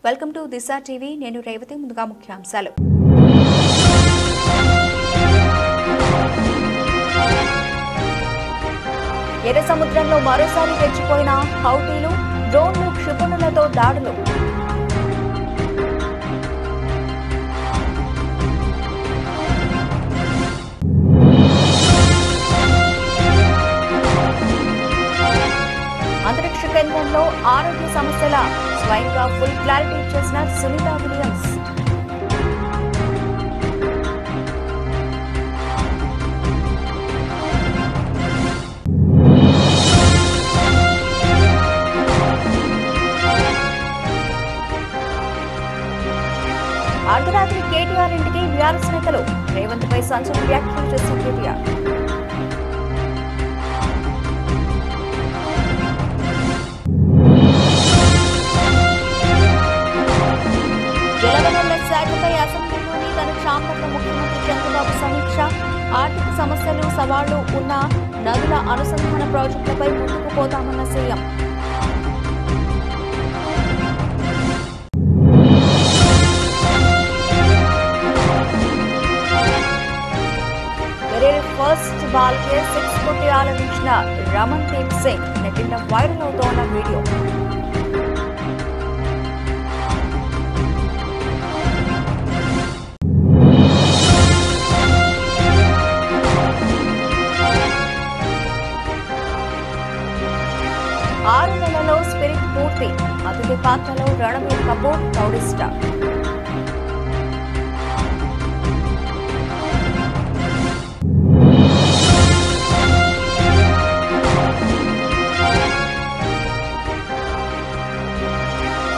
Welcome to Disha TV. నేను రేవతి. ముందుగా ముఖ్యాంశాలు. ఎర్ర సముద్రంలో మరోసారి రెచ్చిపోయిన హౌతీలు, డ్రోన్లు, క్షిపణులతో దాడులు. అంతరిక్ష కేంద్రంలో ఆరోగ్య సమస్యల స్వయంగా ఫుల్ క్లారిటీ ఇచ్చేసిన సునీతా విలియమ్స్. అర్ధరాత్రి కేటీఆర్ ఇంటికి బీఆర్ఎస్ నేతలు. రేవంత్ పై సంచలన వ్యాఖ్యలు చేసిన కేటీఆర్. జలవనరుల శాఖపై అసెంబ్లీలోని తన ఛాంబర్లో ముఖ్యమంత్రి చంద్రబాబు సమీక్ష. ఆర్థిక సమస్యలు, సవాళ్లు ఉన్న నదుల అనుసంధాన ప్రాజెక్టులపై ముందుకు పోతామన్న సీఎం. కెరీర్ ఫస్ట్ బాల్ కే 6 కొట్టి ఆలపించిన రమణ్ దీప్ సింగ్ నెట్టిన వైరల్ అవుతోన్న వీడియో. ఆరు నెలలో స్పిరిట్ పూర్తి. అతిథి పాత్రలో Ranbir Kapoor, rowdy star.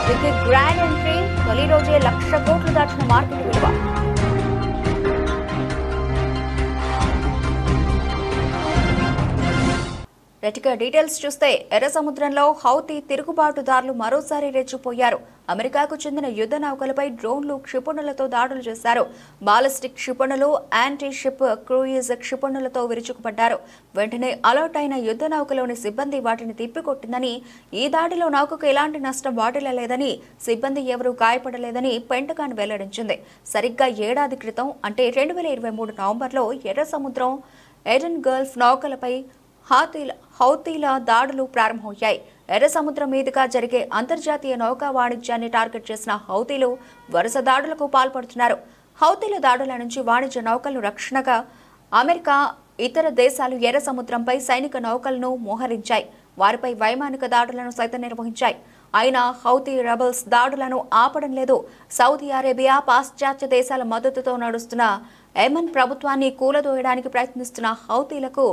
With grand entry తొలి రోజే 1,00,000 కోట్లు దాటిన మార్కెట్ విలువ. డీటెయిల్స్ చూస్తే ఎర్ర సముద్రంలో హౌతీ తిరుగుబాటుదారులు మరోసారి రెచ్చిపోయారు. అమెరికాకు చెందిన యుద్ధ నౌకలపై డ్రోన్లు, క్షిపణులతో దాడులు చేశారు. బాలిస్టిక్ క్షిపణులు, యాంటీ షిప్ క్రూయిజ్ క్షిపణులతో విరుచుకుపడ్డారు. వెంటనే అలర్ట్ అయిన యుద్ధ నౌకలోని సిబ్బంది వాటిని తిప్పికొట్టిందని, ఈ దాడిలో నౌకకు ఎలాంటి నష్టం వాటిల్లలేదని, సిబ్బంది ఎవరూ గాయపడలేదని పెంటగాన్ వెల్లడించింది. సరిగ్గా ఏడాది క్రితం అంటే 2023 నవంబర్లో ఎర్ర సముద్రం ఎడెన్ గల్ఫ్ నౌకలపై హౌతీల దాడులు ప్రారంభమయ్యాయి. ఎర్ర సముద్రం మీదుగా జరిగే అంతర్జాతీయ నౌకా వాణిజ్యాన్ని టార్గెట్ చేసిన హౌతీలు వరుస దాడులకు పాల్పడుతున్నారు. హౌతీల దాడుల నుంచి వాణిజ్య నౌకలను రక్షణగా అమెరికా, ఇతర దేశాలు ఎర్ర సముద్రంపై సైనిక నౌకలను మోహరించాయి. వారిపై వైమానిక దాడులను సైతం నిర్వహించాయి. అయినా హౌతీ రెబల్స్ దాడులను ఆపడం లేదు. సౌదీ అరేబియా, పాశ్చాత్య దేశాల మద్దతుతో నడుస్తున్న యెమెన్ ప్రభుత్వాన్ని కూలదోయడానికి ప్రయత్నిస్తున్న హౌతీలకు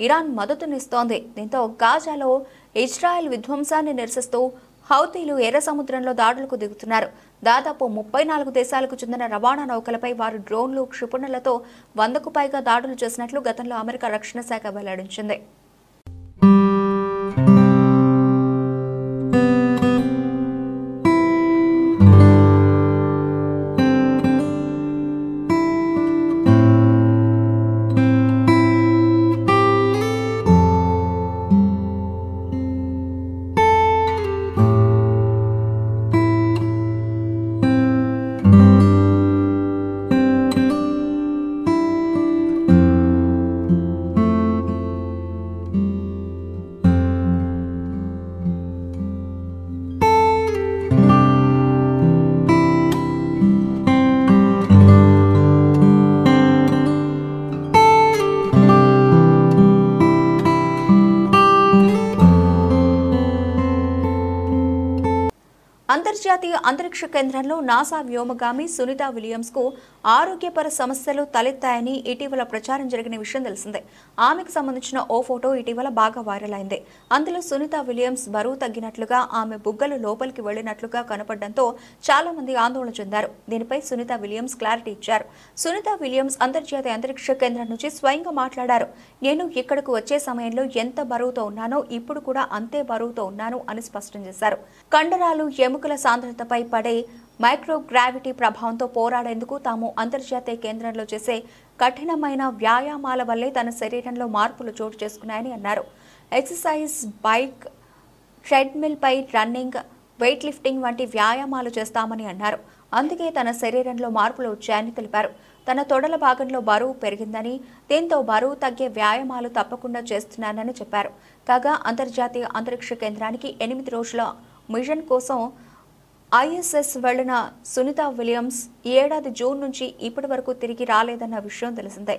ఇరాన్ మద్దతునిస్తోంది. దీంతో గాజాలో ఇజ్రాయెల్ విధ్వంసాన్ని నిరసిస్తూ హౌతీలు ఎర్ర సముద్రంలో దాడులకు దిగుతున్నారు. దాదాపు 34 దేశాలకు చెందిన రవాణా నౌకలపై వారు డ్రోన్లు, క్షిపణులతో 100కు పైగా దాడులు చేసినట్లు గతంలో అమెరికా రక్షణ శాఖ వెల్లడించింది. అంతర్జాతీయ అంతరిక్ష కేంద్రంలో నాసా వ్యోమగామి సునీతా విలియమ్స్ కు ఆరోగ్యపర సమస్యలు తలెత్తాయని ఇటీవల ప్రచారం జరిగిన విషయం తెలిసిందే. ఆమెకు సంబంధించిన ఓ ఫోటో ఇటీవల బాగా వైరల్ అయింది. అందులో సునీతా విలియమ్స్ బరువు తగ్గినట్లుగా, ఆమె బుగ్గలు లోపలికి వెళ్లినట్లుగా కనపడడంతో చాలా మంది ఆందోళన చెందారు. దీనిపై సునీతా విలియమ్స్ క్లారిటీ ఇచ్చారు. సునీతా విలియమ్స్ అంతర్జాతీయ అంతరిక్ష కేంద్రం నుంచి స్వయంగా మాట్లాడారు. నేను ఇక్కడకు వచ్చే సమయంలో ఎంత బరువుతో ఉన్నానో ఇప్పుడు కూడా అంతే బరువుతో ఉన్నాను అని స్పష్టం చేశారు. కండరాలు, ఎముకల సాంద్రతపై పడే మైక్రోగ్రావిటీ ప్రభావంతో పోరాడేందుకు తాము అంతర్జాతీయ కేంద్రంలో చేసే కఠినమైన వ్యాయామాల వల్లే తన శరీరంలో మార్పులు చోటు చేసుకున్నాయని అన్నారు. ఎక్సర్సైజ్, బైక్, ట్రెడ్మిల్ పై రన్నింగ్, వెయిట్ లిఫ్టింగ్ వంటి వ్యాయామాలు చేస్తామని అన్నారు. అందుకే తన శరీరంలో మార్పులు వచ్చాయని తెలిపారు. తన తొడల భాగంలో బరువు పెరిగిందని, దీంతో బరువు తగ్గే వ్యాయామాలు తప్పకుండా చేస్తున్నానని చెప్పారు. కాగా అంతర్జాతీయ అంతరిక్ష కేంద్రానికి 8 రోజుల మిషన్ కోసం ISS వెళ్లిన సునీత విలియమ్స్ ఈ ఏడాది జూన్ నుంచి ఇప్పటి వరకు తిరిగి రాలేదన్న విషయం తెలిసిందే.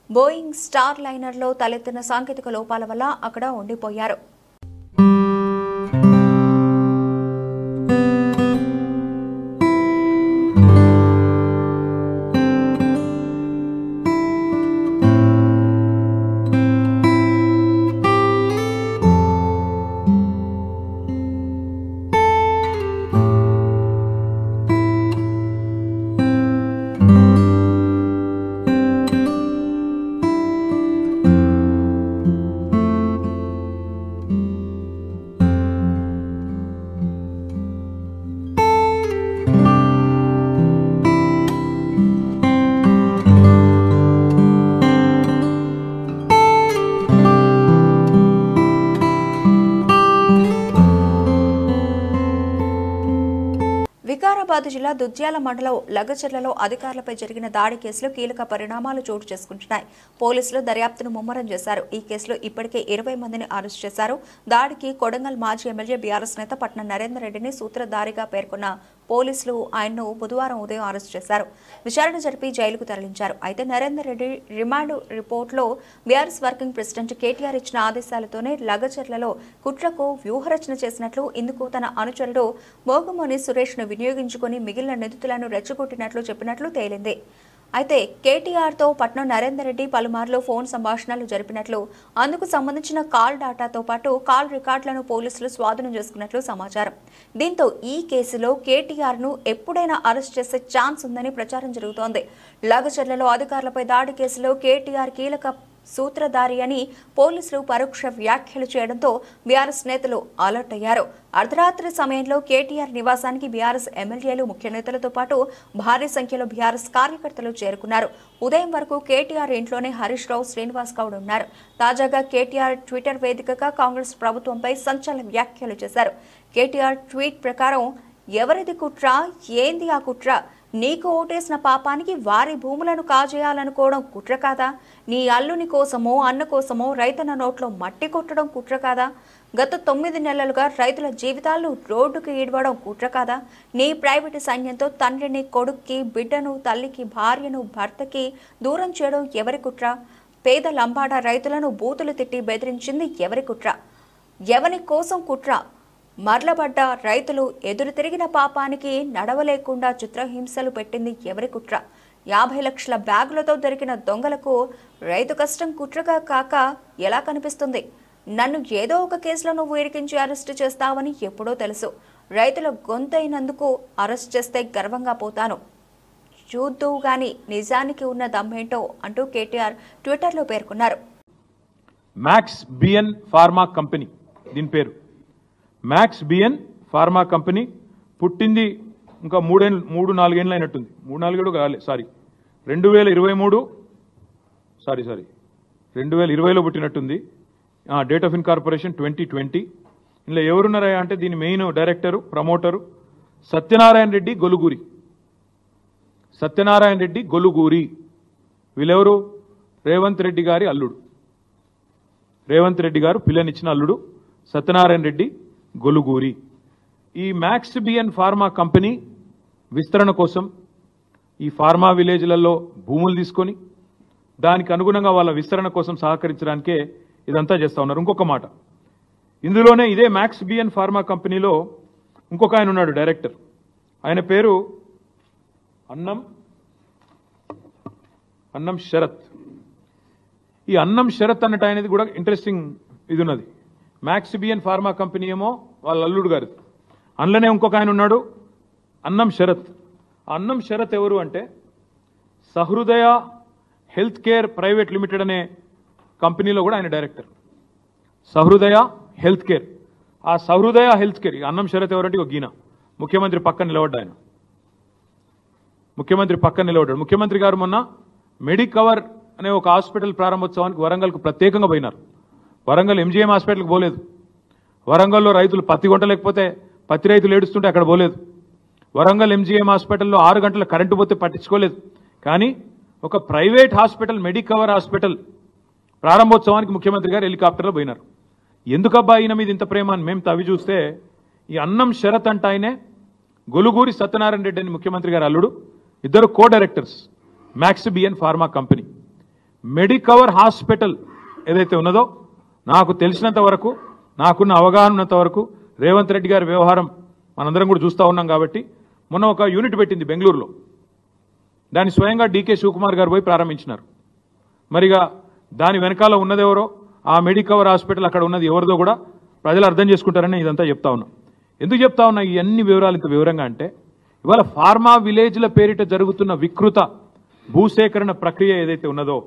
బోయింగ్ స్టార్ లైనర్లో తలెత్తిన సాంకేతిక లోపాల వల్ల అక్కడ ఉండిపోయారు. వికారాబాద్ జిల్లా దుద్యాల మండలం లగచర్లలో అధికారులపై జరిగిన దాడి కేసులో కీలక పరిణామాలు చోటు చేసుకుంటున్నాయి. పోలీసులు దర్యాప్తును ముమ్మరం చేశారు. ఈ కేసులో ఇప్పటికే 20 మందిని అరెస్ట్ చేశారు. దాడికి కొడంగల్ మాజీ ఎమ్మెల్యే బీఆర్ఎస్ నేత పట్నం నరేందర్ రెడ్డిని సూత్రధారిగా పేర్కొన్న పోలీసులు ఆయన్ను బుధవారం ఉదయం అరెస్ట్ చేశారు. విచారణ జరిపి జైలుకు తరలించారు. అయితే నరేందర్ రెడ్డి రిమాండ్ రిపోర్టులో బీఆర్ఎస్ వర్కింగ్ ప్రెసిడెంట్ కేటీఆర్ ఇచ్చిన ఆదేశాలతోనే లగచర్లలో కుట్రకు వ్యూహరచన చేసినట్లు, ఇందుకు తన అనుచరుడు మోగమోని సురేష్ ను వినియోగించుకుని మిగిలిన నిందితులను రెచ్చగొట్టినట్లు చెప్పినట్లు తేలింది. అయితే కేటీఆర్తో పట్నం నరేందర్ రెడ్డి పలుమార్లు ఫోన్ సంభాషణలు జరిపినట్లు, అందుకు సంబంధించిన కాల్ డాటాతో పాటు కాల్ రికార్డులను పోలీసులు స్వాధీనం చేసుకున్నట్లు సమాచారం. దీంతో ఈ కేసులో కేటీఆర్ను ఎప్పుడైనా అరెస్ట్ చేసే ఛాన్స్ ఉందని ప్రచారం జరుగుతోంది. లగచర్లలో అధికారులపై దాడి కేసులో కేటీఆర్ కీలక సూత్రధారి అని పోలీసులు పరోక్ష వ్యాఖ్యలు చేయడంతో బీఆర్ఎస్ నేతలు అలర్ట్ అయ్యారు. అర్ధరాత్రి సమయంలో కేటీఆర్ నివాసానికి బీఆర్ఎస్ ఎమ్మెల్యేలు, ముఖ్య నేతలతో పాటు భారీ సంఖ్యలో బీఆర్ఎస్ కార్యకర్తలు చేరుకున్నారు. ఉదయం వరకు కేటీఆర్ ఇంట్లోనే హరీష్ రావు, శ్రీనివాస్ గౌడ్ ఉన్నారు. తాజాగా కేటీఆర్ ట్విట్టర్ వేదికగా కాంగ్రెస్ ప్రభుత్వంపై సంచలన వ్యాఖ్యలు చేశారు. కేటీఆర్ ట్వీట్ ప్రకారం, ఎవరిది కుట్ర, ఏంది ఆ కుట్ర? నీకు ఓటేసిన పాపానికి వారి భూములను కాజేయాలనుకోవడం కుట్ర కాదా? నీ అల్లుని కోసమో అన్న కోసమో రైతన్న నోట్లో మట్టి కొట్టడం కుట్ర కాదా? గత 9 నెలలుగా రైతుల జీవితాలను రోడ్డుకు ఈడవడం కుట్ర కాదా? నీ ప్రైవేటు సైన్యంతో తండ్రిని కొడుక్కి, బిడ్డను, తల్లికి, భార్యను, భర్తకి దూరం చేయడం ఎవరి కుట్ర? పేద లంబాడ రైతులను బూతులు తిట్టి బెదిరించింది ఎవరి కుట్ర? ఎవరి కోసం కుట్ర? మరలబడ్డ రైతులు ఎదురు తిరిగిన పాపానికి నడవలేకుండా చిత్రహింసలు పెట్టింది ఎవరి కుట్ర? 50 లక్షల బ్యాగులతో దొరికిన దొంగలకు రైతు కష్టం కుట్రగా కాక ఎలా కనిపిస్తుంది? నన్ను ఏదో ఒక కేసులో నువ్వు ఇరికించి అరెస్టు చేస్తావని ఎప్పుడో తెలుసు. రైతుల గొంతైనందుకు అరెస్ట్ చేస్తే గర్వంగా పోతాను. చూద్దువు గాని నిజానికి ఉన్న దమ్మేంటో అంటూ కేటీఆర్ ట్విట్టర్లో పేర్కొన్నారు. మ్యాక్స్ బిఎన్ ఫార్మా కంపెనీ, దీని పేరు మ్యాక్స్ బిఎన్ ఫార్మా కంపెనీ. పుట్టింది ఇంకా 3-4 ఏళ్ళు అయినట్టుంది. 3-4 కాలే, సారీ 2020లో పుట్టినట్టుంది. Date of incorporation 2020. ఇందులో ఎవరున్నారా అంటే దీని main director, promoter Satyanarayana Reddy Goluguri. Satyanarayana Reddy Goluguri వీళ్ళెవరు? రేవంత్ రెడ్డి గారి అల్లుడు. రేవంత్ రెడ్డి గారు పిల్లనిచ్చిన అల్లుడు సత్యనారాయణ రెడ్డి గొలుగూరి. ఈ మ్యాక్స్ బిఎన్ ఫార్మా కంపెనీ విస్తరణ కోసం ఈ ఫార్మా విలేజ్లలో భూములు తీసుకొని దానికి అనుగుణంగా వాళ్ళ విస్తరణ కోసం సహకరించడానికే ఇదంతా చేస్తూ ఉన్నారు. ఇంకొక మాట, ఇందులోనే ఇదే మ్యాక్స్ బిఎన్ ఫార్మా కంపెనీలో ఇంకొక ఆయన ఉన్నాడు డైరెక్టర్. ఆయన పేరు అన్నం శరత్. ఈ అన్నం శరత్ అన్నట్టు అనేది కూడా ఇంట్రెస్టింగ్ ఇది ఉన్నది. మ్యాక్స్ బిఎన్ ఫార్మా కంపెనీ ఏమో వాళ్ళ అల్లుడు గారు. అందులోనే ఇంకొక ఆయన ఉన్నాడు అన్నం శరత్. అన్నం శరత్ ఎవరు అంటే సహృదయ హెల్త్ కేర్ ప్రైవేట్ లిమిటెడ్ అనే కంపెనీలో కూడా ఆయన డైరెక్టర్. సహృదయ health care. ఆ సహృదయ హెల్త్ కేర్ అన్నం శరత్ ఎవరంటే ఒక గీన ముఖ్యమంత్రి పక్కన నిలబడ్డా. ఆయన ముఖ్యమంత్రి పక్కన నిలబడ్డాడు. ముఖ్యమంత్రి గారు మొన్న మెడికవర్ అనే ఒక హాస్పిటల్ ప్రారంభోత్సవానికి వరంగల్కు ప్రత్యేకంగా పోయినారు. వరంగల్ ఎంజీఎం హాస్పిటల్కి పోలేదు. వరంగల్లో రైతులు పత్తి కొంటలేకపోతే పత్తి రైతులు ఏడుస్తుంటే అక్కడ పోలేదు. వరంగల్ ఎంజీఎం హాస్పిటల్లో 6 గంటల కరెంటు పోతే పట్టించుకోలేదు. కానీ ఒక ప్రైవేట్ హాస్పిటల్ మెడికవర్ హాస్పిటల్ ప్రారంభోత్సవానికి ముఖ్యమంత్రి గారు హెలికాప్టర్లో పోయినారు. ఎందుకబ్బా ఈయన మీద ఇంత ప్రేమ అని మేము తవ్వి చూస్తే ఈ అన్నం శరత్ అంట ఆయనే గొలుగూరి సత్యనారాయణ రెడ్డి అని ముఖ్యమంత్రి గారు అల్లుడు, ఇద్దరు కో డైరెక్టర్స్ మ్యాక్సిబియన్ ఫార్మా కంపెనీ. మెడికవర్ హాస్పిటల్ ఏదైతే ఉన్నదో నాకు తెలిసినంత వరకు, నాకున్న అవగాహన ఉన్నంత వరకు రేవంత్ రెడ్డి గారి వ్యవహారం మనందరం కూడా చూస్తూ ఉన్నాం కాబట్టి మొన్న ఒక యూనిట్ పెట్టింది బెంగళూరులో. దాన్ని స్వయంగా డీకే శివకుమార్ గారు పోయి ప్రారంభించినారు. మరిగా దాని వెనకాల ఉన్నదెవరో, ఆ మెడికవర్ హాస్పిటల్ అక్కడ ఉన్నది ఎవరిదో కూడా ప్రజలు అర్థం చేసుకుంటారని ఇదంతా చెప్తా ఉన్నాం. ఎందుకు చెప్తా ఉన్నా ఈ అన్ని వివరాలు ఇంత వివరంగా అంటే, ఇవాళ ఫార్మా విలేజ్ల పేరిట జరుగుతున్న వికృత భూసేకరణ ప్రక్రియ ఏదైతే ఉన్నదో,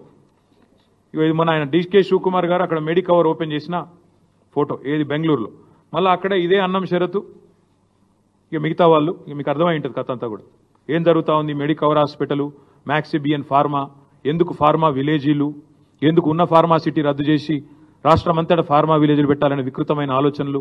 ఇది మన ఆయన డీకే శివకుమార్ గారు అక్కడ మెడికవర్ ఓపెన్ చేసిన ఫోటో ఏది బెంగళూరులో, మళ్ళీ అక్కడే ఇదే అన్నం షరతు, ఇక మిగతా వాళ్ళు, ఇక మీకు అర్థమై ఉంటుంది కథ అంతా కూడా ఏం జరుగుతూ ఉంది. మెడికవర్ హాస్పిటల్, మ్యాక్సిబియన్ ఫార్మా, ఎందుకు ఫార్మా విలేజీలు, ఎందుకు ఉన్న ఫార్మా సిటీ రద్దు చేసి రాష్ట్రమంతటా ఫార్మా విలేజ్లు పెట్టాలనే వికృతమైన ఆలోచనలు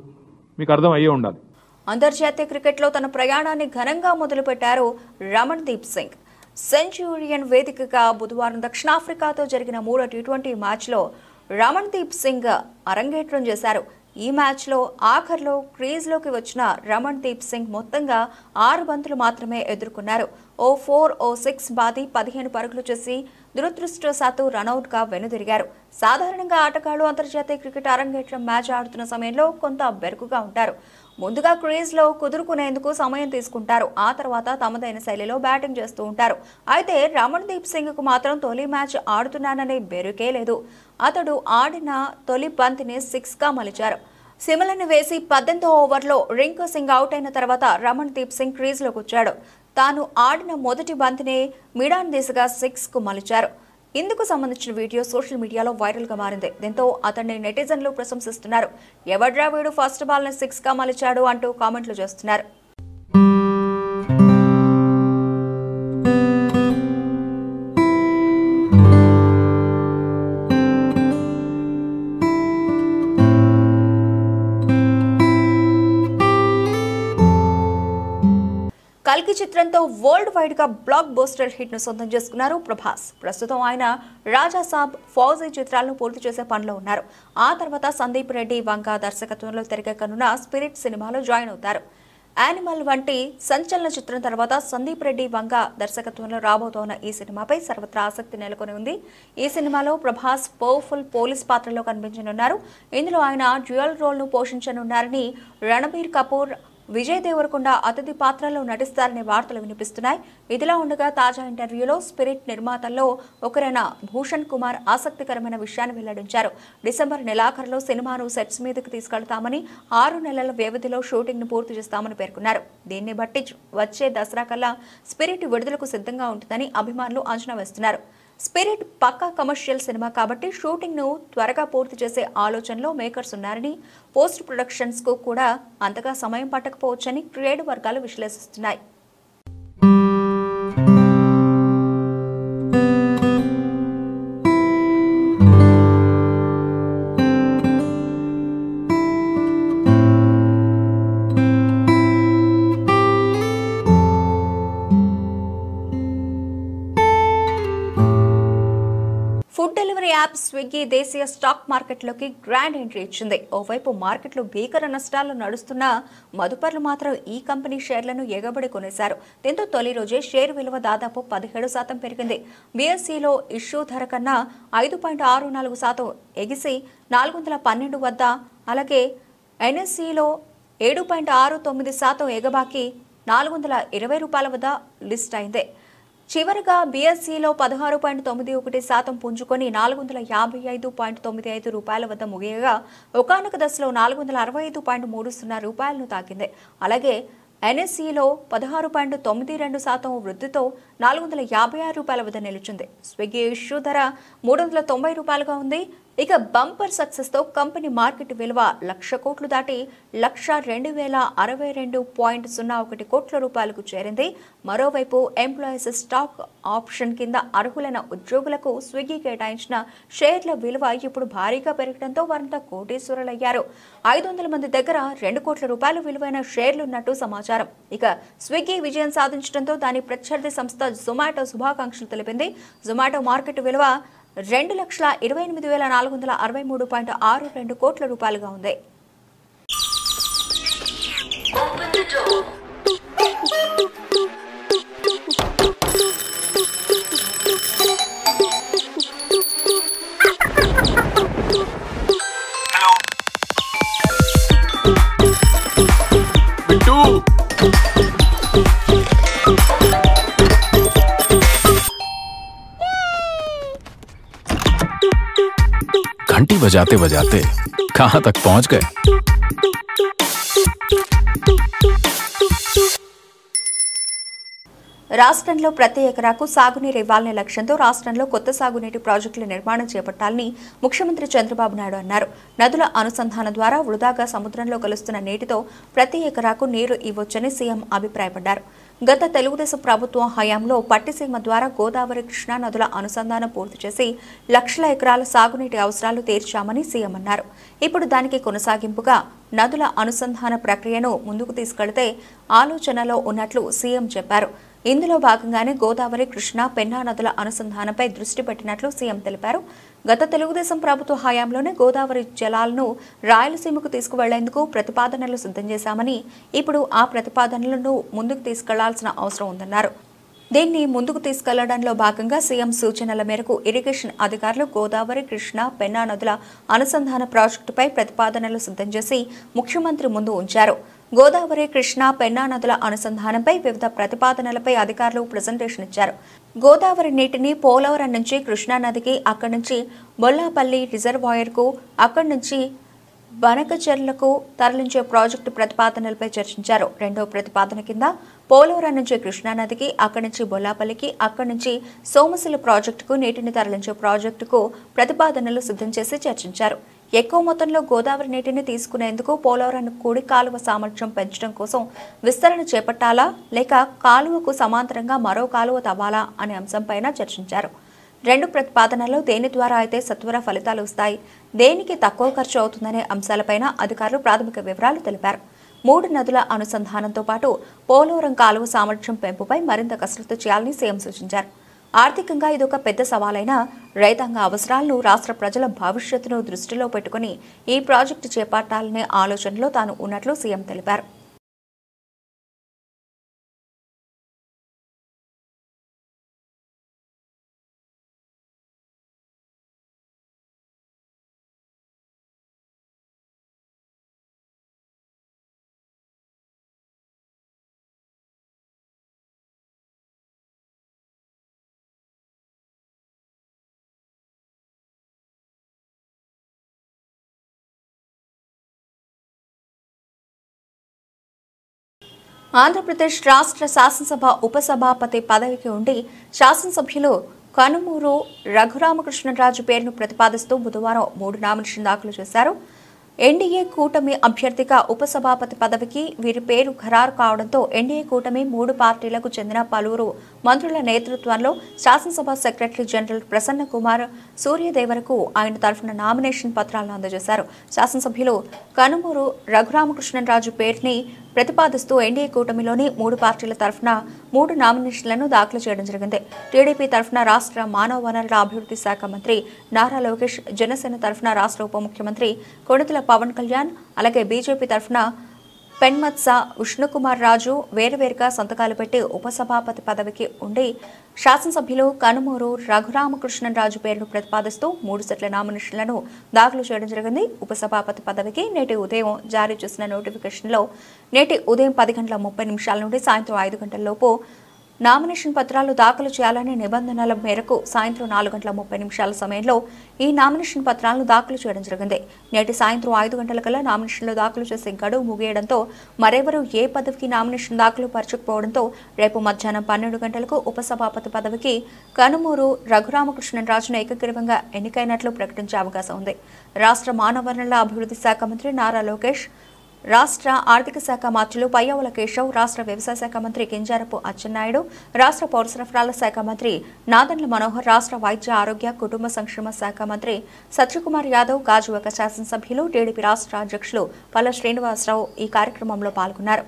మీకు అర్థం అయ్యే ఉండాలి. అంతర్జాతీయ క్రికెట్లో తన ప్రయాణాన్ని ఘనంగా మొదలుపెట్టారు రమణ్దీప్ సింగ్. సెంచురియన్ వేదికగా బుధవారం దక్షిణాఫ్రికాతో జరిగిన 3వ టీ20 మ్యాచ్లో రమణ్దీప్ సింగ్ అరంగేట్రం చేశారు. ఈ మ్యాచ్లో ఆఖర్లో క్రీజ్లోకి వచ్చిన రమణ్దీప్ సింగ్ మొత్తంగా 6 బంతులు మాత్రమే ఎదుర్కొన్నారు. ఓ 4, ఓ 6 బాది 15 పరుగులు చేసి దురదృష్టవశాత్తు రనౌట్గా వెనుదిరిగారు. సాధారణంగా ఆటగాళ్లు అంతర్జాతీయ క్రికెట్ అరంగేట్రం మ్యాచ్ ఆడుతున్న సమయంలో కొంత బెరుకుగా ఉంటారు. ముందుగా క్రీజ్లో కుదురుకునేందుకు సమయం తీసుకుంటారు. ఆ తర్వాత తమదైన శైలిలో బ్యాటింగ్ చేస్తూ ఉంటారు. అయితే రమణ్దీప్ సింగ్కు మాత్రం తొలి మ్యాచ్ ఆడుతున్నాననే బెరుకే లేదు. అతడు ఆడిన తొలి బంతిని 6గా మలిచారు. సిమలను వేసి 18వ ఓవర్లో రింకు సింగ్ అవుట్ అయిన తర్వాత రమణ్దీప్ సింగ్ క్రీజ్లోకి వచ్చాడు. తాను ఆడిన మొదటి బంతిని మిడాన్ దిశగా 6కు మలిచారు. ఇందుకు సంబంధించిన వీడియో సోషల్ మీడియాలో వైరల్ గా మారింది. దీంతో అతన్ని నెటిజన్లు ప్రశంసిస్తున్నారు. ఎవడ్రా వీడు ఫస్ట్ బాల్ ని 6గా మలిచాడు అంటూ కామెంట్లు చేస్తున్నారు. కల్కి చిత్రంతో వరల్డ్ వైడ్ గా బ్లాక్ బస్టర్ హిట్ ను సొంతం చేసుకున్నారు ప్రభాస్. ప్రస్తుతం ఆయన రాజా సాబ్, ఫౌజీ చిత్రాలను పూర్తి చేసే పనిలో ఉన్నారు. ఆ తర్వాత సందీప్ రెడ్డి వంగ దర్శకత్వంలో తెరకెక్కనున్న స్పిరిట్ సినిమాలో జాయిన్ అవుతారు. యానిమల్ వంటి సంచలన చిత్రం తర్వాత సందీప్ రెడ్డి వంగ దర్శకత్వంలో రాబోతోన్న ఈ సినిమాపై సర్వత్రా ఆసక్తి నెలకొని ఉంది. ఈ సినిమాలో ప్రభాస్ పవర్ఫుల్ పోలీస్ పాత్రలో కనిపించనున్నారు. ఇందులో ఆయన డ్యూయల్ రోల్ ను పోషించనున్నారని రణబీర్ కపూర్, విజయ్ దేవరకొండ అతిథి పాత్రలో నటిస్తారనే వార్తలు వినిపిస్తున్నాయి. ఇదిలా ఉండగా తాజా ఇంటర్వ్యూలో స్పిరిట్ నిర్మాతల్లో ఒకరైన భూషణ్ కుమార్ ఆసక్తికరమైన విషయాన్ని వెల్లడించారు. డిసెంబర్ నెలాఖరులో సినిమాను సెట్స్ మీదకు తీసుకెళ్తామని, 6 నెలల వ్యవధిలో షూటింగ్ ను పూర్తి చేస్తామని పేర్కొన్నారు. దీన్ని బట్టి వచ్చే దసరా కల్లా స్పిరిట్ విడుదలకు సిద్ధంగా ఉంటుందని అభిమానులు అంచనా వేస్తున్నారు. స్పిరిట్ పక్కా కమర్షియల్ సినిమా కాబట్టి షూటింగ్ ను త్వరగా పూర్తి చేసే ఆలోచనలో మేకర్స్ ఉన్నారని, పోస్ట్ ప్రొడక్షన్స్ కు కూడా అంతగా సమయం పట్టకపోవచ్చని క్రియేటివ్ వర్గాలు విశ్లేషిస్తున్నాయి. ఫుడ్ డెలివరీ యాప్ స్విగ్గీ దేశీయ స్టాక్ మార్కెట్లోకి గ్రాండ్ ఎంట్రీ ఇచ్చింది. ఓవైపు మార్కెట్లో భీకర నష్టాలు నడుస్తున్న మదుపర్లు మాత్రం ఈ కంపెనీ షేర్లను ఎగబడి కొనేశారు. దీంతో తొలి రోజే షేర్ విలువ దాదాపు 17% పెరిగింది. బీఎస్ఈలో ఇష్యూ ధర కన్నా 5.64% ఎగిసి 412 వద్ద, అలాగే ఎన్ఎస్ఈలో 7.69% ఎగబాకి 420 రూపాయల వద్ద లిస్ట్ అయింది. చివరిగా బీఎస్ఈలో 16.91% పుంజుకొని 455.95 రూపాయల వద్ద ముగియగా, ఒకానొక దశలో 465.30 రూపాయలను తాకింది. అలాగే ఎన్ఎస్ఈలో 16.92% వృద్ధితో రూపాయల వద్ద నిలిచింది. స్విగ్గీ ఇష్యూ ధర రూ. 390గా ఉంది. ఇక బంపర్ సక్సెస్ తో కంపెనీ మార్కెట్ విలువ 1,00,000 కోట్లు దాటి 1,02,062.01 కోట్ల రూపాయలకు చేరింది. మరోవైపు ఎంప్లాయీస్ స్టాక్ ఆప్షన్ కింద అర్హులైన ఉద్యోగులకు స్విగ్గీ కేటాయించిన షేర్ల విలువ ఇప్పుడు భారీగా పెరగడంతో వారంతా కోటీశ్వరులయ్యారు. 500 మంది దగ్గర 2 కోట్ల రూపాయల విలువైన షేర్లున్నట్టు సమాచారం. ఇక స్విగ్గీ విజయం సాధించడంతో దాని ప్రత్యర్థి సంస్థ జొమాటో శుభాకాంక్షలు తెలిపింది. జొమాటో మార్కెట్ విలువ 2,28,463.62 కోట్ల రూపాయలుగా ఉంది. घंटी बजाते बजाते कहां तक पहुंच गए? రాష్ట్రంలో ప్రతి ఎకరాకు సాగునీరు ఇవ్వాలనే లక్ష్యంతో రాష్ట్రంలో కొత్త సాగునీటి ప్రాజెక్టుల నిర్మాణం చేపట్టాలని ముఖ్యమంత్రి చంద్రబాబు నాయుడు అన్నారు. నదుల అనుసంధానం ద్వారా వృధాగా సముద్రంలో కలుస్తున్న నీటితో ప్రతి ఎకరాకు నీరు ఇవ్వొచ్చని సీఎం అభిప్రాయపడ్డారు. గత తెలుగుదేశం ప్రభుత్వం హయాంలో పట్టిసీమ ద్వారా గోదావరి కృష్ణా నదుల అనుసంధానం పూర్తి చేసి లక్షల ఎకరాల సాగునీటి అవసరాలు తీర్చామని సీఎం అన్నారు. ఇప్పుడు దానికి కొనసాగింపుగా నదుల అనుసంధాన ప్రక్రియను ముందుకు తీసుకెళ్తే ఆలోచనలో ఉన్నట్లు సీఎం చెప్పారు. ఇందులో భాగంగానే గోదావరి కృష్ణా పెన్నా నదుల అనుసంధానంపై దృష్టి పెట్టినట్లు సీఎం తెలిపారు. గత తెలుగుదేశం ప్రభుత్వ హయాంలోనే గోదావరి జలాలను రాయలసీమకు తీసుకువెళ్లేందుకు ప్రతిపాదనలు సిద్ధం చేశామని, ఇప్పుడు ఆ ప్రతిపాదనలను ముందుకు తీసుకెళ్లాల్సిన అవసరం ఉందన్నారు. దీన్ని ముందుకు తీసుకెళ్లడంలో భాగంగా సీఎం సూచనల మేరకు ఇరిగేషన్ అధికారులు గోదావరి కృష్ణా పెన్నా నదుల అనుసంధాన ప్రాజెక్టుపై ప్రతిపాదనలు సిద్ధం చేసి ముఖ్యమంత్రి ముందు ఉంచారు. గోదావరి కృష్ణా పెన్నా నదుల అనుసంధానంపై వివిధ ప్రతిపాదనలపై అధికారులు ప్రజెంటేషన్ ఇచ్చారు. గోదావరి నీటిని పోలవరం నుంచి కృష్ణా నదికి, అక్కడి నుంచి బొల్లాపల్లి రిజర్వాయర్కు, అక్కడి నుంచి బనకచెర్లకు తరలించే ప్రాజెక్టు ప్రతిపాదనలపై చర్చించారు. రెండో ప్రతిపాదన కింద పోలవరం నుంచి కృష్ణానదికి, అక్కడి నుంచి బొల్లాపల్లికి, అక్కడి నుంచి సోమశిల ప్రాజెక్టుకు నీటిని తరలించే ప్రాజెక్టుకు ప్రతిపాదనలు సిద్ధం చేసి చర్చించారు. ఎక్కువ మొత్తంలో గోదావరి నీటిని తీసుకునేందుకు పోలవరం కుడి కాలువ సామర్థ్యం పెంచడం కోసం విస్తరణ చేపట్టాలా, లేక కాలువకు సమాంతరంగా మరో కాలువ తవ్వాలా అనే అంశంపైన చర్చించారు. రెండు ప్రతిపాదనల్లో దేని ద్వారా అయితే సత్వర ఫలితాలు వస్తాయి, దేనికి తక్కువ ఖర్చు అవుతుందనే అంశాలపైన అధికారులు ప్రాథమిక వివరాలు తెలిపారు. 3 నదుల అనుసంధానంతో పాటు పోలవరం కాలువ సామర్థ్యం పెంపుపై మరింత కసరత్తు చేయాలని సీఎం సూచించారు. ఆర్థికంగా ఇదొక పెద్ద సవాలైన రైతాంగ అవసరాలను, రాష్ట్ర ప్రజల భవిష్యత్తును దృష్టిలో పెట్టుకుని ఈ ప్రాజెక్టు చేపట్టాలనే ఆలోచనలో తాను ఉన్నట్లు సీఎం తెలిపారు. ఆంధ్రప్రదేశ్ రాష్ట్ర శాసనసభ ఉపసభాపతి పదవికి ఉండి శాసనసభ్యులు కనుమూరు రఘురామకృష్ణరాజు పేరును ప్రతిపాదిస్తూ బుధవారం 3 నామినేషన్ దాఖలు చేశారు. ఎన్డీఏ కూటమి అభ్యర్థిగా ఉపసభాపతి పదవికి వీరి పేరు ఖరారు కావడంతో ఎన్డీఏ కూటమి 3 పార్టీలకు చెందిన పలువురు మంత్రుల నేతృత్వంలో శాసనసభ సెక్రటరీ జనరల్ ప్రసన్న కుమార్ సూర్యదేవరకు ఆయన తరఫున నామినేషన్ పత్రాలను అందజేశారు. శాసనసభ్యులు కనుమూరు రఘురామకృష్ణరాజు పేరుని ప్రతిపాదిస్తూ ఎన్డీఏ కూటమిలోని 3 పార్టీల తరఫున 3 నామినేషన్లను దాఖలు చేయడం జరిగింది. టీడీపీ తరఫున రాష్ట్ర మానవ వనరుల అభివృద్ధి శాఖ మంత్రి నారా లోకేష్, జనసేన తరఫున రాష్ట్ర ఉప ముఖ్యమంత్రి కొణిదెల పవన్ కళ్యాణ్, అలాగే బీజేపీ తరఫున పెన్మత్స విష్ణుకుమార్ రాజు వేరువేరుగా సంతకాలు పెట్టి ఉపసభాపతి పదవికి ఉండి శాసనసభ్యులు కనుమూరు రఘురామకృష్ణరాజు పేరును ప్రతిపాదిస్తూ 3 సెట్ల నామినేషన్లను దాఖలు చేయడం జరిగింది. ఉపసభాపతి పదవికి నేటి ఉదయం జారీ చేసిన నోటిఫికేషన్లో నేటి ఉదయం 10:30 నుండి సాయంత్రం 5 గంటలలోపు నామినేషన్ పత్రాలు దాఖలు చేయాలనే నిబంధనల మేరకు సాయంత్రం 4:30 సమయంలో ఈ నామినేషన్ పత్రాలను దాఖలు చేయడం జరిగింది. నేటి సాయంత్రం 5 గంటలకల్లా నామినేషన్లు దాఖలు చేసే గడువు ముగియడంతో మరెవరూ ఏ పదవికి నామినేషన్ దాఖలు పరచకపోవడంతో రేపు మధ్యాహ్నం 12 గంటలకు ఉపసభాపతి పదవికి కనుమూరు రఘురామకృష్ణరాజును ఏకగ్రీవంగా ఎన్నికైనట్లు ప్రకటించే అవకాశం ఉంది. రాష్ట్ర మానవ వనరుల అభివృద్ధి శాఖ మంత్రి నారా లోకేష్, రాష్ట్ర ఆర్థిక శాఖ మంత్రులు పయ్యావుల కేశవ్, రాష్ట్ర వ్యవసాయ శాఖ మంత్రి కింజారపు అచ్చెన్నాయుడు, రాష్ట్ర పౌర సరఫరాల శాఖ మంత్రి నాదెండ్ల మనోహర్, రాష్ట్ర వైద్య ఆరోగ్య కుటుంబ సంక్షేమ శాఖ మంత్రి సత్యకుమార్ యాదవ్, గాజువాక శాసనసభ్యులు, టీడీపీ రాష్ట్ర అధ్యక్షులు పల్ల శ్రీనివాసరావు ఈ కార్యక్రమంలో పాల్గొన్నారు.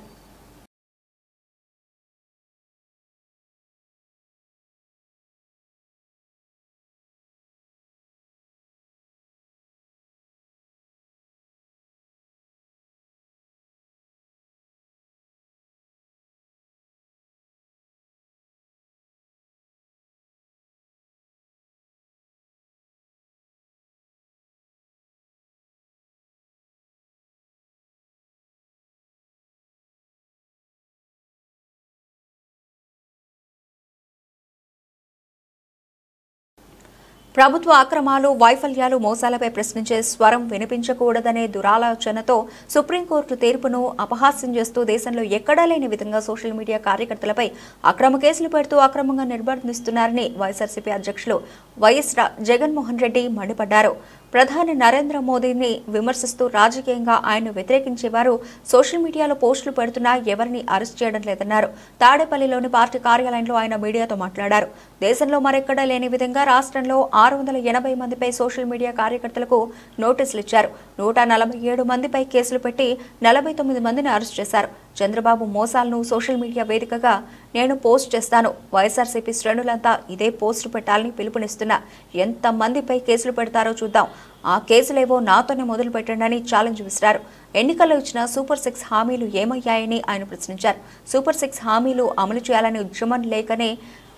ప్రభుత్వ అక్రమాలు, వైఫల్యాలు, మోసాలపై ప్రశ్నించే స్వరం వినిపించకూడదనే దురాలోచనతో సుప్రీంకోర్టు తీర్పును అపహాస్యం చేస్తూ దేశంలో ఎక్కడా లేని విధంగా సోషల్ మీడియా కార్యకర్తలపై అక్రమ కేసులు పెడుతూ అక్రమంగా నిర్బంధిస్తున్నారని వైఎస్ఆర్సీపీ అధ్యక్షులు వైఎస్ జగన్మోహన్ రెడ్డి మండిపడ్డారు. ప్రధాని నరేంద్ర మోదీని విమర్శిస్తూ రాజకీయంగా ఆయన్ను వ్యతిరేకించేవారు సోషల్ మీడియాలో పోస్టులు పెడుతున్నా ఎవరిని అరెస్ట్ చేయడం లేదన్నారు. తాడేపల్లిలోని పార్టీ కార్యాలయంలో ఆయన మీడియాతో మాట్లాడారు. దేశంలో మరెక్కడా లేని విధంగా రాష్ట్రంలో 680 మందిపై సోషల్ మీడియా కార్యకర్తలకు నోటీసులు ఇచ్చారు. 147 మందిపై కేసులు పెట్టి 49 మందిని అరెస్ట్ చేశారు. చంద్రబాబు మోసాలను సోషల్ మీడియా వేదికగా నేను పోస్ట్ చేస్తాను. వైఎస్ఆర్సీపీ శ్రేణులంతా ఇదే పోస్టు పెట్టాలని పిలుపునిస్తున్నా. ఎంతమందిపై కేసులు పెడతారో చూద్దాం. ఆ కేసులేవో నాతోనే మొదలు పెట్టండి ఛాలెంజ్ విసిరారు. ఎన్నికల్లో ఇచ్చిన సూపర్ 6 హామీలు ఏమయ్యాయని ఆయన ప్రశ్నించారు. సూపర్ 6 హామీలు అమలు చేయాలని ఉద్యమం లేకనే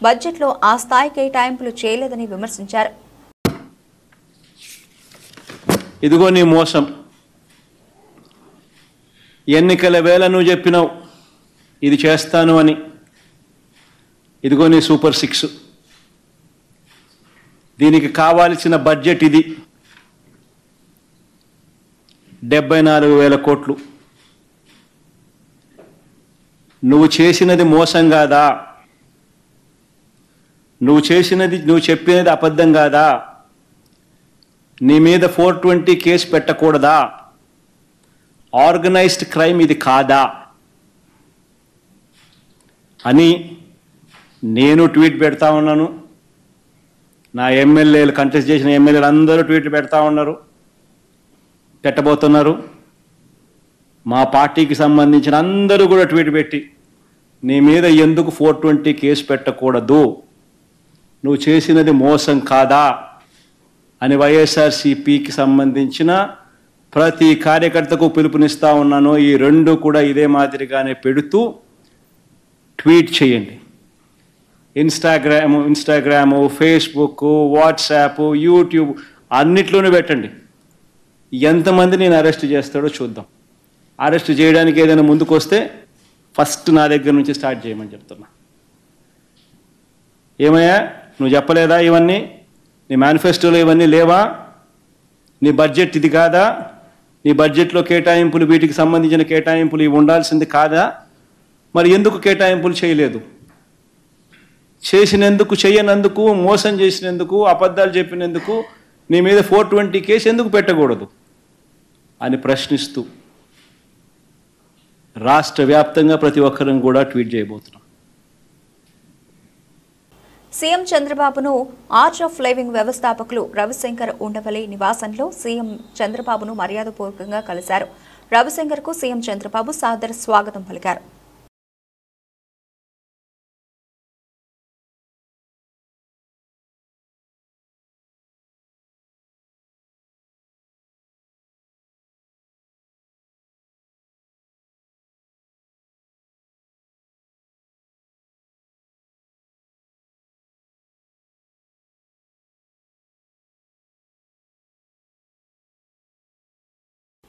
బడ్జెట్లో ఆ స్థాయి కేటాయింపులు చేయలేదని విమర్శించారు. ఇదిగో నీ మోసం, ఎన్నికల వేళ నువ్వు చెప్పినావు ఇది చేస్తాను అని. ఇదిగో నీ సూపర్ 6. దీనికి కావాల్సిన బడ్జెట్ ఇది 74,000 కోట్లు. నువ్వు చేసినది మోసం కాదా? నువ్వు చెప్పినది అబద్ధం కాదా? నీ మీద 420 కేసు పెట్టకూడదా? ఆర్గనైజ్డ్ క్రైమ్ ఇది కాదా అని నేను ట్వీట్ పెడతా ఉన్నాను. నా ఎమ్మెల్యేలు, కంటెస్ట్ చేసిన ఎమ్మెల్యేలు అందరూ ట్వీట్లు పెడతా ఉన్నారు, పెట్టబోతున్నారు. మా పార్టీకి సంబంధించిన అందరూ కూడా ట్వీట్ పెట్టి నీ మీద ఎందుకు 420 కేసు పెట్టకూడదు, నువ్వు చేసినది మోసం కాదా అని వైఎస్ఆర్సీపీకి సంబంధించిన ప్రతి కార్యకర్తకు పిలుపునిస్తా ఉన్నాను. ఈ రెండు కూడా ఇదే మాదిరిగానే పెడుతూ ట్వీట్ చేయండి. ఇన్స్టాగ్రాము, ఫేస్బుక్, వాట్సాప్, యూట్యూబ్ అన్నిట్లోనూ పెట్టండి. ఎంతమంది నేను అరెస్ట్ చేస్తాడో చూద్దాం. అరెస్ట్ చేయడానికి ఏదైనా ముందుకు వస్తే ఫస్ట్ నా దగ్గర నుంచి స్టార్ట్ చేయమని చెప్తున్నా. ఏమయ్యా నువ్వు చెప్పలేదా ఇవన్నీ? నీ మేనిఫెస్టోలో ఇవన్నీ లేవా? నీ బడ్జెట్ ఇది కాదా? నీ బడ్జెట్లో కేటాయింపులు, వీటికి సంబంధించిన కేటాయింపులు ఇవి ఉండాల్సింది కాదా? మరి ఎందుకు కేటాయింపులు చేయలేదు? చేసినందుకు, చేయనందుకు, మోసం చేసినందుకు, అబద్ధాలు చెప్పినందుకు నీ మీద 420 కేసు ఎందుకు పెట్టకూడదు అని ప్రశ్నిస్తూ రాష్ట్ర వ్యాప్తంగా ప్రతి ఒక్కరం కూడా ట్వీట్ చేయబోతున్నాం. సీఎం చంద్రబాబును ఆర్చ్ ఆఫ్ లివింగ్ వ్యవస్థాపకులు రవిశంకర్ ఉండవల్లి నివాసంలో సీఎం చంద్రబాబును మర్యాదపూర్వకంగా కలిశారు. రవిశంకర్కు సీఎం చంద్రబాబు సాదర స్వాగతం పలికారు.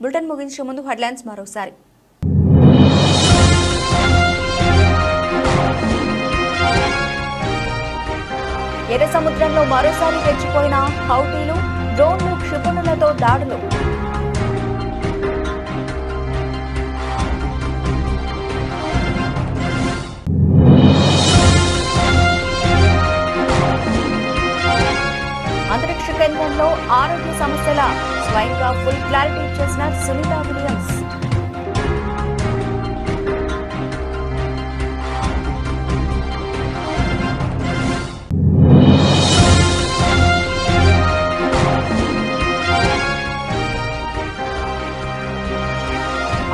బులెటిన్ ముగించే ముందు హెడ్లైన్స్ మరోసారి. ఎర్ర సముద్రంలో మరోసారి రెచ్చిపోయిన హౌతీలు, డ్రోన్లు, క్షిపణులతో దాడులు. అంతరిక్ష కేంద్రంలో ఆరోగ్య సమస్యల స్వయంగా ఫుల్ క్లారిటీ ఇచ్చేసిన సునీత విలియమ్స్.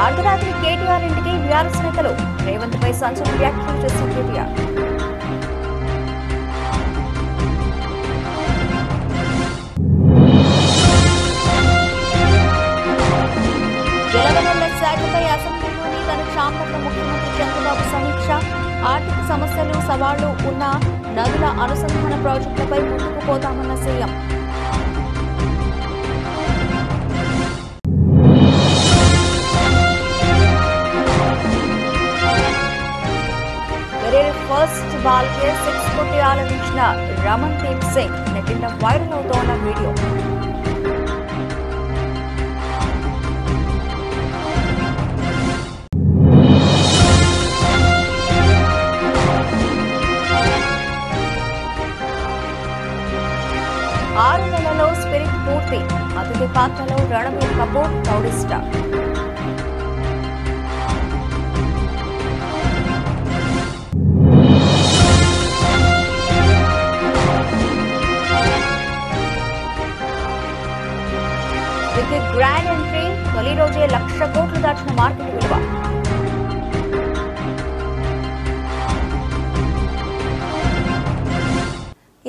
అర్ధరాత్రి కేటీఆర్ ఇంటికి బీఆర్ఎస్ నేతలు. రేవంత్ పై సంచలన వ్యాఖ్యలు చేసిన కేటీఆర్. జలవనరుల శాఖపై అసెంబ్లీలోని తన ఛాంబర్లో ముఖ్యమంత్రి చంద్రబాబు సమీక్ష. ఆర్థిక సమస్యలు, సవాళ్లు ఉన్న నదుల అనుసంధాన ప్రాజెక్టులపై ముందుకు పోతామన్న సీఎం. కెరీర్ ఫస్ట్ బాల్ కే 6 కొట్టి ఆలపించిన రమణ్ దీప్ సింగ్ నెట్టిన వైరల్ అవుతోన్న వీడియో. ఆరు నెలలో స్పిరిట్ పూర్తి. అతిథి పాత్రలో Ranbir Kapoor, rowdy star. With grand entry తొలి రోజే 1,00,000 కోట్లు దాటిన మార్కెట్ విలువ.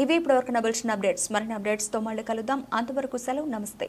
ఇవి ఇప్పటివరకు నబిల్చిన అప్డేట్స్. మరిన్ని అప్డేట్స్తో మళ్ళీ కలుద్దాం. అంతవరకు సెలవు. నమస్తే.